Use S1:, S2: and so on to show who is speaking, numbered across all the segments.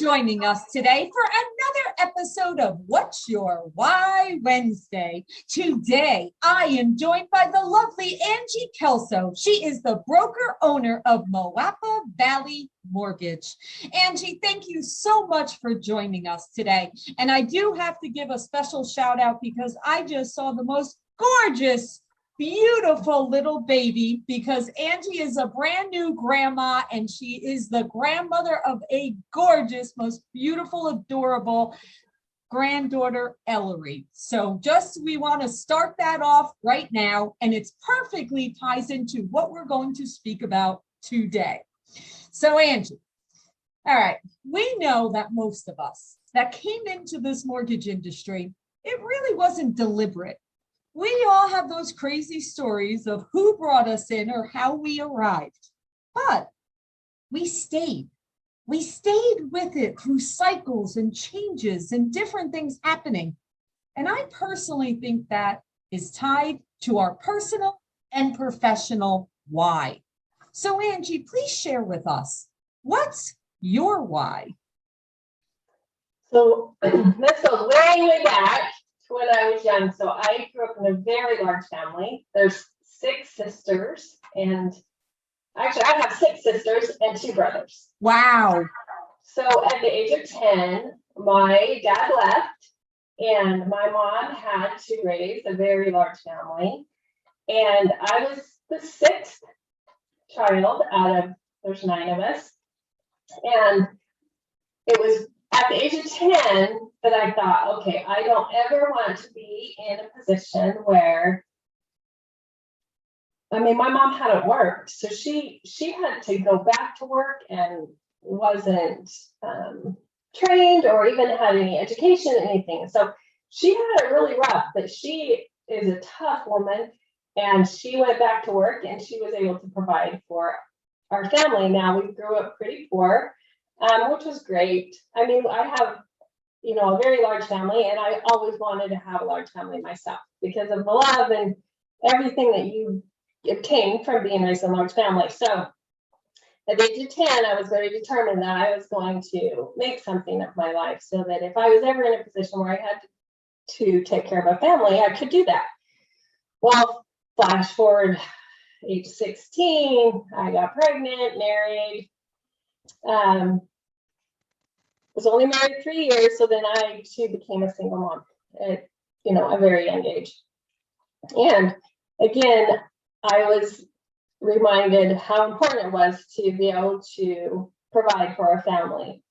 S1: joining us today for another episode of What's Your Why Wednesday. Today, I am joined by the lovely Angie Kelson. She is the broker owner of Moapa Valley Mortgage. Angie, thank you so much for joining us today. And I do have to give a special shout out because I just saw the most gorgeous, beautiful little baby, because Angie is a brand new grandma and she is the grandmother of a gorgeous, most beautiful, adorable granddaughter, Ellery. So we want to start that off right now, and it's perfectly ties into what we're going to speak about today. So Angie, all right, we know that most of us that came into this mortgage industry, it really wasn't deliberate. We all have those crazy stories of who brought us in or how we arrived, but we stayed. We stayed with it through cycles and changes and different things happening. And I personally think that is tied to our personal and professional why. So Angie, please share with us, what's your why?
S2: So this goes way back to when I was young. So I grew up in a very large family. There's 6 sisters, and actually I have 6 sisters and 2 brothers.
S1: Wow.
S2: So at the age of 10, my dad left, and my mom had to raise a very large family. And I was the 6th child out of, there's 9 of us. And it was at the age of 10 that I thought, okay, I don't ever want to be in a position where, I mean, my mom hadn't worked, so she had to go back to work and wasn't trained or even had any education, anything. So she had it really rough, but she is a tough woman, and she went back to work and she was able to provide for our family. Now, we grew up pretty poor, which was great. I mean, I have, a very large family, and I always wanted to have a large family myself because of the love and everything that you obtain from being raised in a large family. So at the age of 10, I was very determined that I was going to make something of my life so that if I was ever in a position where I had to take care of a family, I could do that. Well, flash forward, age 16, I got pregnant, married. Was only married 3 years, so then I too became a single mom at a very young age. And again, I was reminded how important it was to be able to provide for our family.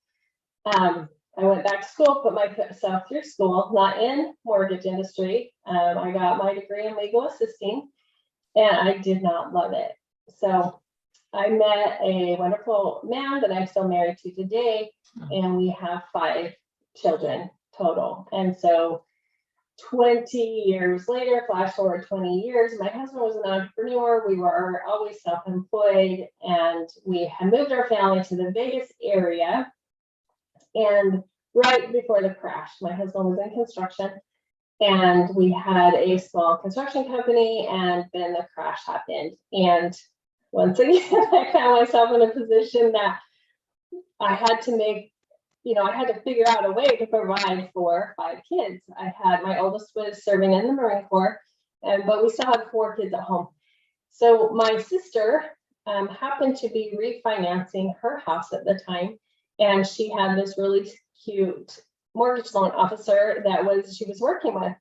S2: I went back to school, put myself through school, not in mortgage industry. I got my degree in legal assisting, and I did not love it. So I met a wonderful man that I'm still married to today, and we have 5 children total. And so 20 years later, flash forward 20 years, my husband was an entrepreneur. We were always self-employed, and we had moved our family to the Vegas area. And right before the crash, my husband was in construction, and we had a small construction company, and then the crash happened. And once again, I found myself in a position that I had to make, I had to figure out a way to provide for 5 kids. My oldest was serving in the Marine Corps, but we still had 4 kids at home. So my sister happened to be refinancing her house at the time, and she had this really cute mortgage loan officer she was working with.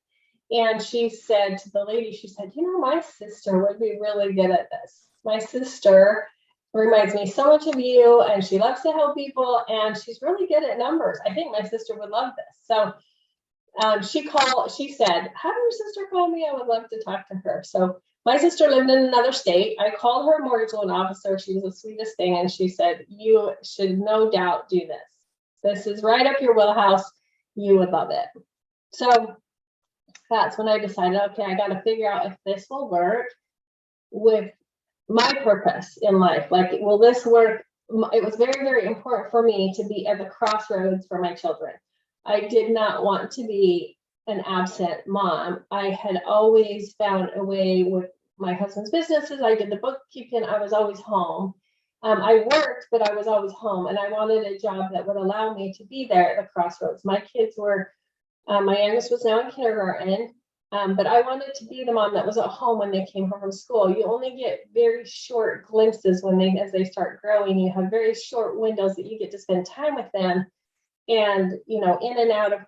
S2: And she said to the lady, she said, my sister would be really good at this. My sister reminds me so much of you, and she loves to help people, and she's really good at numbers. I think my sister would love this. So she said, have your sister call me. I would love to talk to her. So my sister lived in another state. I called her mortgage loan officer. She was the sweetest thing. And she said, you should no doubt do this. This is right up your wheelhouse. You would love it. So that's when I decided, okay, I got to figure out if this will work with my purpose in life. Like, will this work? It was very, very important for me to be at the crossroads for my children. I did not want to be an absent mom. I had always found a way with my husband's businesses. I did the bookkeeping. I was always home. I worked, but I was always home, and I wanted a job that would allow me to be there at the crossroads. My kids were, my youngest was now in kindergarten, but I wanted to be the mom that was at home when they came home from school. You only get very short glimpses as they start growing. You have very short windows that you get to spend time with them, and in and out of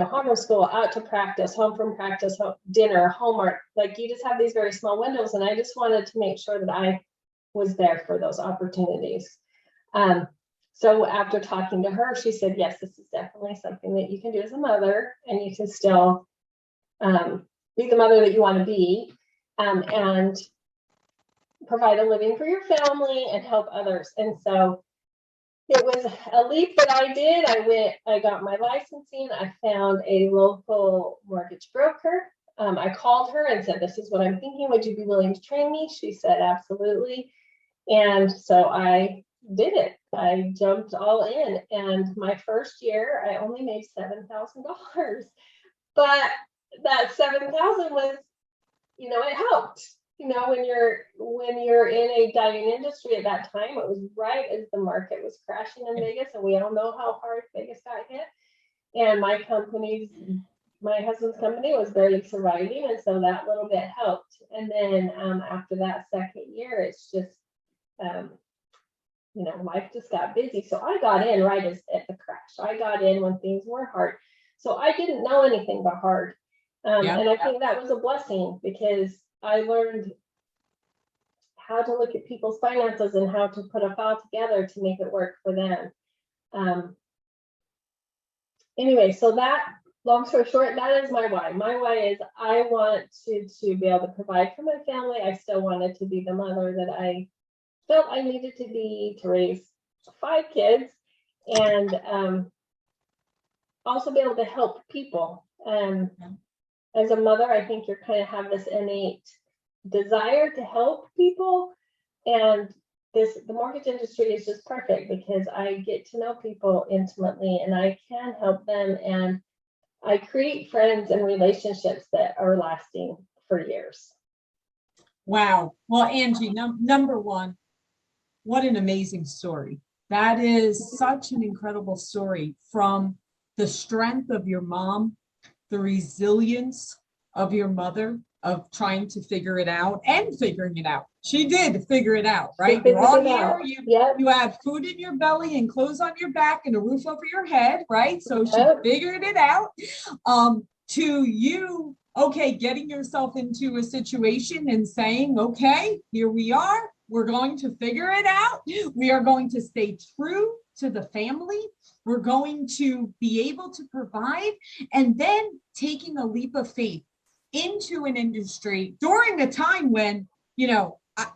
S2: home from school, out to practice, home from practice, dinner, homework. Like, you just have these very small windows, and I just wanted to make sure that I was there for those opportunities. So after talking to her, she said, yes, this is definitely something that you can do as a mother, and you can still be the mother that you want to be, and provide a living for your family and help others. And so it was a leap that I did. I got my licensing. I found a local mortgage broker. I called her and said, this is what I'm thinking. Would you be willing to train me? She said, absolutely. And so I did it. I jumped all in. And my first year, I only made $7,000. But that 7,000 was, it helped. When you're in a dying industry at that time, it was right as the market was crashing in Vegas, and we all know how hard Vegas got hit. And my husband's company was barely surviving, and so that little bit helped. And then after that second year, it's just life just got busy. So I got in right at the crash. I got in when things were hard. So I didn't know anything but hard. And I think that was a blessing, because I learned how to look at people's finances and how to put a file together to make it work for them. Anyway, so that, long story short, that is my why. My why is I want to be able to provide for my family. I still wanted to be the mother that I felt I needed to be to raise 5 kids, and also be able to help people. As a mother, I think you kind of have this innate desire to help people, and the mortgage industry is just perfect, because I get to know people intimately, and I can help them, and I create friends and relationships that are lasting for years.
S1: Wow. Well, Angie, number one, what an amazing story. That is such an incredible story, from the strength of your mom, the resilience of your mother, of trying to figure it out and figuring it out. She did figure it out, right? You're all here, you have food in your belly and clothes on your back and a roof over your head, right? So she figured it out. To you, okay, getting yourself into a situation and saying, okay, here we are. We're going to figure it out. We are going to stay true to the family. We're going to be able to provide, and then taking a leap of faith into an industry during a time when,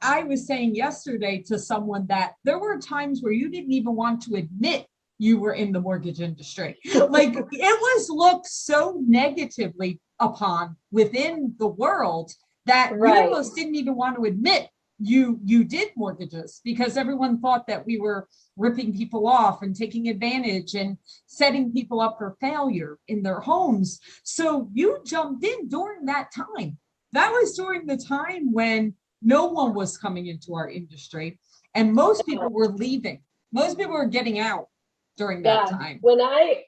S1: I was saying yesterday to someone that there were times where you didn't even want to admit you were in the mortgage industry. Like, it was looked so negatively upon within the world that you almost didn't even want to admit you did mortgages, because everyone thought that we were ripping people off and taking advantage and setting people up for failure in their homes. So you jumped in during that time. That was during the time when no one was coming into our industry, and most people were leaving. Most people were getting out during that time.
S2: When I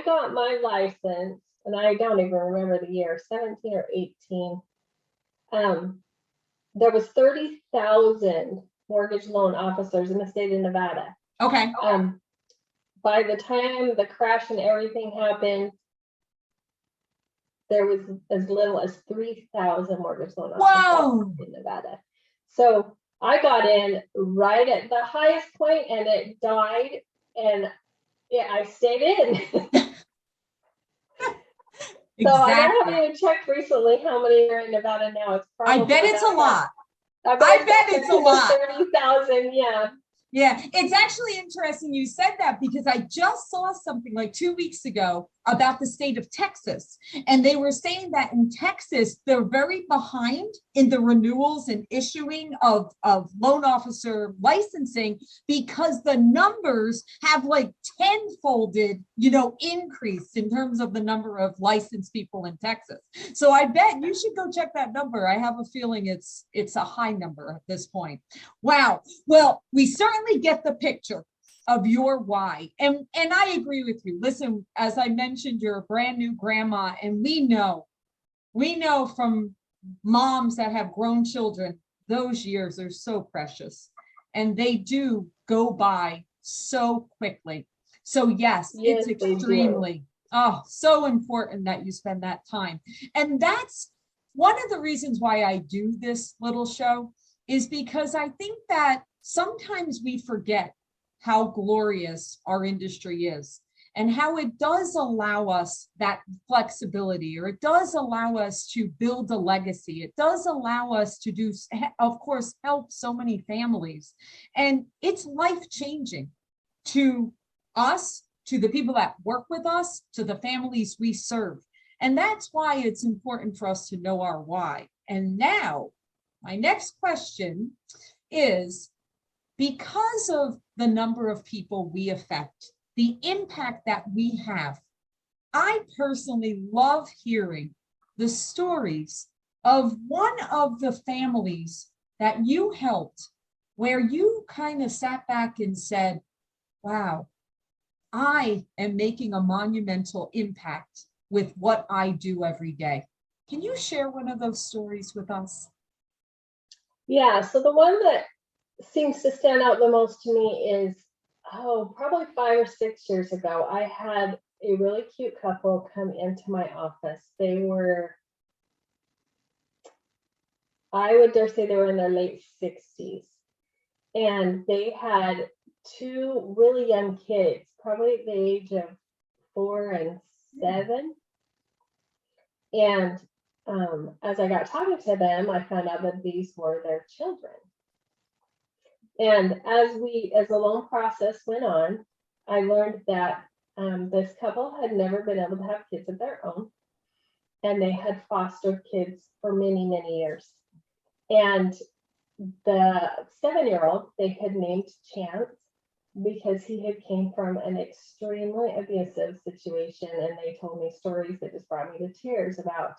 S2: got my license, and I don't even remember the year, 17 or 18, there was 30,000 mortgage loan officers in the state of Nevada.
S1: Okay.
S2: By the time the crash and everything happened, there was as little as 3,000 mortgage loan officers in Nevada. So I got in right at the highest point, and it died, and I stayed in. So I haven't even checked recently how many are in Nevada now. It's probably,
S1: I bet it's a lot. I bet it's a lot.
S2: 30,000, yeah.
S1: Yeah, it's actually interesting you said that because I just saw something like 2 weeks ago about the state of Texas. And they were saying that in Texas, they're very behind in the renewals and issuing of loan officer licensing because the numbers have like tenfolded, increase in terms of the number of licensed people in Texas. So I bet you should go check that number. I have a feeling it's a high number at this point. Wow. Well, we certainly get the picture of your why. And I agree with you. Listen, as I mentioned, you're a brand new grandma, and we know from moms that have grown children, those years are so precious and they do go by so quickly. So yes,
S2: Yes,
S1: it's
S2: they do.
S1: extremely, so important that you spend that time. And that's one of the reasons why I do this little show, is because I think that sometimes we forget how glorious our industry is and how it does allow us that flexibility, or it does allow us to build a legacy. It does allow us to do, of course, help so many families. And it's life-changing to us, to the people that work with us, to the families we serve. And that's why it's important for us to know our why. And now, my next question is, because of the number of people we affect, the impact that we have, I personally love hearing the stories of one of the families that you helped, where you kind of sat back and said, wow, I am making a monumental impact with what I do every day. Can you share one of those stories with us?
S2: Yeah, so the one that seems to stand out the most to me is, probably 5 or 6 years ago, I had a really cute couple come into my office. They were, I would dare say they were in their late 60s. And they had two really young kids, probably the age of 4 and 7. And as I got talking to them, I found out that these were their children. And as the loan process went on, I learned that this couple had never been able to have kids of their own, and they had fostered kids for many, many years. And the 7-year-old they had named Chance because he had came from an extremely abusive situation, and they told me stories that just brought me to tears about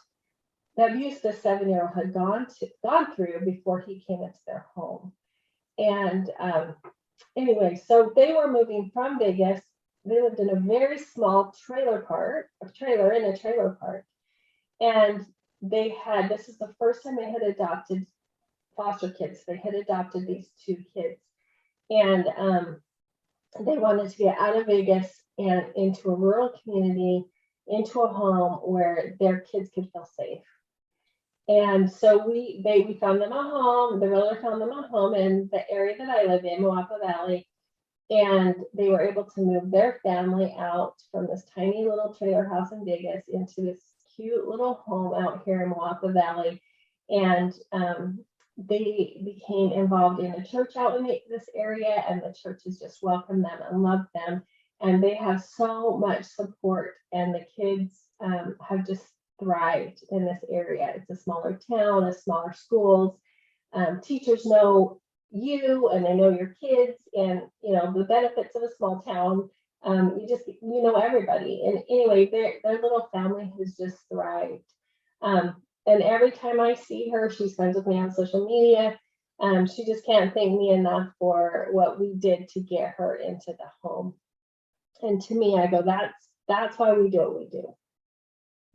S2: the abuse the 7-year-old had gone through before he came into their home. And anyway, so they were moving from Vegas. They lived in a very small trailer in a trailer park. And this is the first time they had adopted foster kids. They had adopted these two kids. And they wanted to get out of Vegas and into a rural community, into a home where their kids could feel safe. And so we found them a home. The realtor found them a home in the area that I live in, Moapa Valley. And they were able to move their family out from this tiny little trailer house in Vegas into this cute little home out here in Moapa Valley. And they became involved in a church out in this area, and the churches just welcomed them and loved them. And they have so much support, and the kids have just thrived in this area. It's a smaller town, a smaller schools. Teachers know you, and they know your kids, and the benefits of a small town. You know everybody. And anyway, their little family has just thrived. And every time I see her, she's friends with me on social media. She just can't thank me enough for what we did to get her into the home. And to me, I go, that's why we do what we do.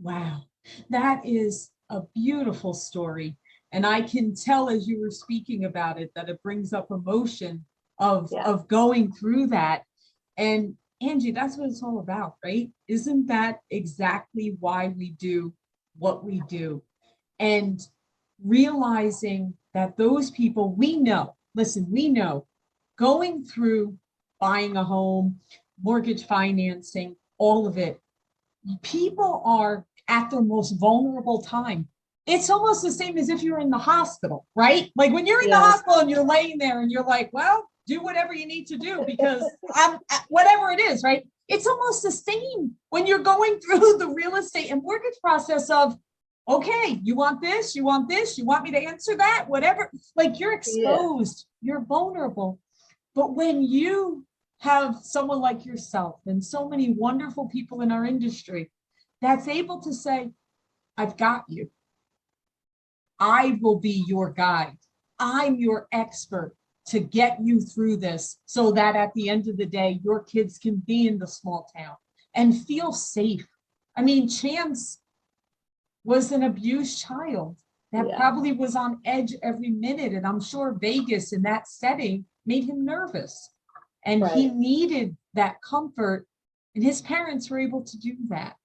S1: Wow, that is a beautiful story. And I can tell as you were speaking about it that it brings up emotion of going through that. And Angie, that's what it's all about, right? Isn't that exactly why we do what we do? And realizing that those people we know, going through buying a home, mortgage financing, all of it, people are at their most vulnerable time. It's almost the same as if you're in the hospital, right? Like when you're in the hospital and you're laying there and you're like, well, do whatever you need to do because I'm whatever it is, right? It's almost the same when you're going through the real estate and mortgage process of, okay, you want this, you want this, you want me to answer that, whatever, like you're exposed, you're vulnerable. But when you have someone like yourself and so many wonderful people in our industry that's able to say, I've got you. I will be your guide. I'm your expert to get you through this so that at the end of the day, your kids can be in the small town and feel safe. I mean, Chance was an abused child that probably was on edge every minute. And I'm sure Vegas in that setting made him nervous. And he needed that comfort. And his parents were able to do that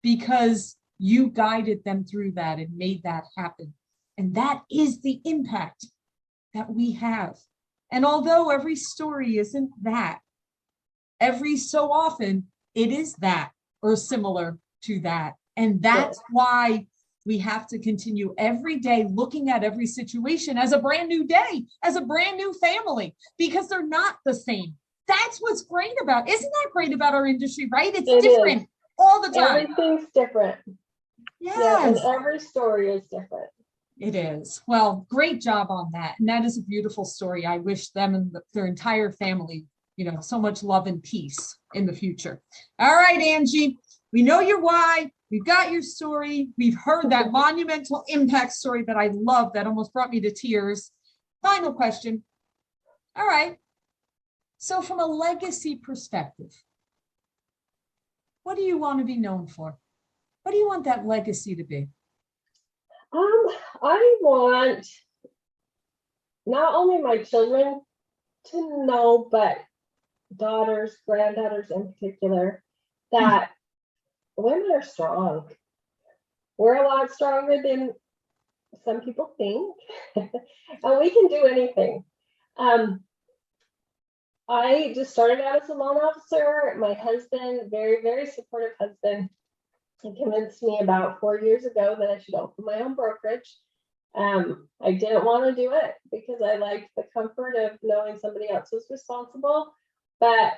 S1: because you guided them through that and made that happen. And that is the impact that we have. And although every story isn't that, every so often it is that or similar to that. And that's why we have to continue every day looking at every situation as a brand new day, as a brand new family, because they're not the same. That's what's great about, isn't that great about our industry, right? It's different all the time.
S2: Everything's different.
S1: Yes.
S2: Yeah, and every story is different.
S1: It is. Well, great job on that. And that is a beautiful story. I wish them and their entire family, so much love and peace in the future. All right, Angie, we know your why. We've got your story. We've heard that monumental impact story that I love that almost brought me to tears. Final question. All right. So from a legacy perspective, what do you want to be known for? What do you want that legacy to be?
S2: I want not only my children to know, but daughters, granddaughters in particular, that women are strong. We're a lot stronger than some people think, and we can do anything. I just started out as a loan officer. My husband, very, very supportive husband, he convinced me about 4 years ago that I should open my own brokerage. I didn't want to do it because I liked the comfort of knowing somebody else was responsible. But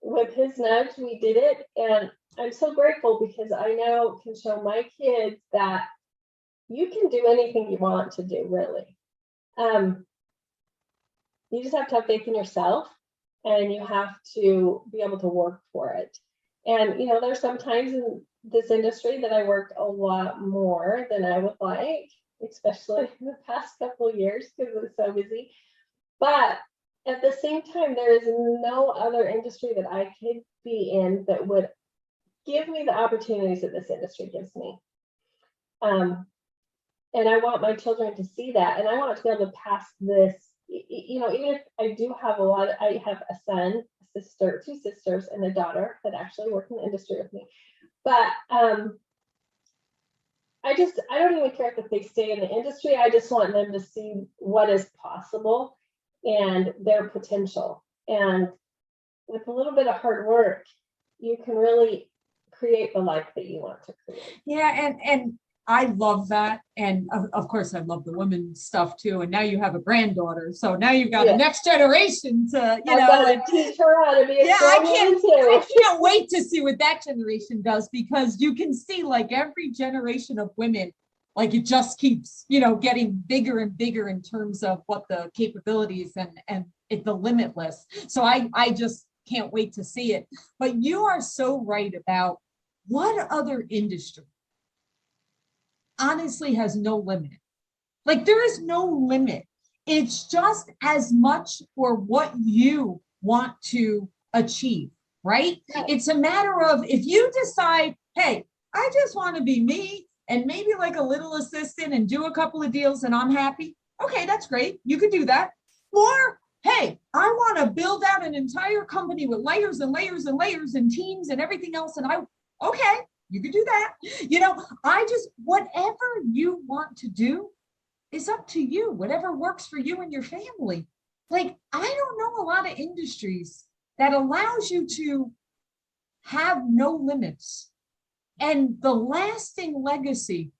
S2: with his nudge, we did it. And I'm so grateful because I now can show my kids that you can do anything you want to do, really. You just have to have faith in yourself and you have to be able to work for it. And, there's some times in this industry that I worked a lot more than I would like, especially in the past couple of years because it was so busy. But at the same time, there is no other industry that I could be in that would give me the opportunities that this industry gives me. And I want my children to see that, and I want to be able to pass this, even if I do have I have a son, a sister, 2 sisters, and a daughter that actually work in the industry with me. But I don't even care if they stay in the industry. I just want them to see what is possible and their potential. And with a little bit of hard work, you can really create the life that you want to create.
S1: Yeah, and I love that. And of course, I love the women's stuff too. And now you have a granddaughter. So now you've got a next generation to,
S2: teach her how to be a strong woman too.
S1: I can't wait to see what that generation does, because you can see like every generation of women, like it just keeps, getting bigger and bigger in terms of what the capabilities and the limitless. So I just can't wait to see it. But you are so right about what other industry honestly has no limit. Like there is no limit. It's just as much for what you want to achieve, right? It's a matter of if you decide, hey, I just want to be me and maybe like a little assistant and do a couple of deals and I'm happy. Okay, that's great. You could do that. Or, hey, I want to build out an entire company with layers and layers and layers and teams and everything else. And okay, you could do that. Whatever you want to do is up to you, whatever works for you and your family. Like, I don't know a lot of industries that allows you to have no limits. And the lasting legacy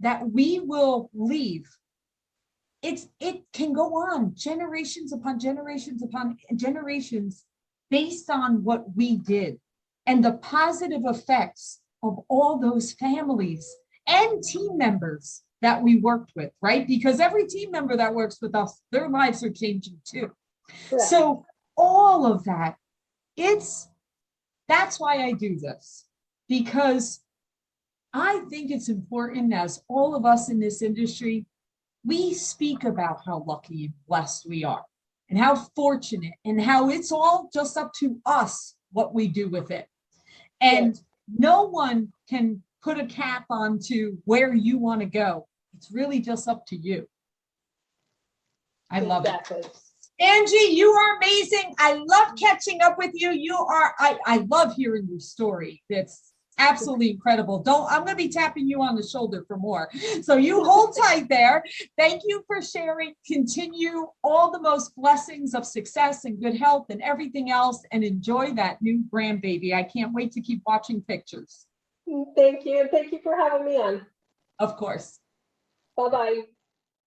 S1: that we will leave it can go on generations upon generations based on what we did and the positive effects of all those families and team members that we worked with, right? Because every team member that works with us, their lives are changing too.
S2: Correct.
S1: So all of that, that's why I do this, because I think it's important, as all of us in this industry, we speak about how lucky and blessed we are and how fortunate and how it's all just up to us what we do with it. And no one can put a cap onto where you want to go. It's really just up to you. I love it. Angie, you are amazing. I love catching up with you. I love hearing your story. It's absolutely incredible. I'm going to be tapping you on the shoulder for more. So you hold tight there. Thank you for sharing. Continue all the most blessings of success and good health and everything else, and enjoy that new grandbaby. I can't wait to keep watching pictures.
S2: Thank you. Thank you for having me on.
S1: Of course.
S2: Bye-bye.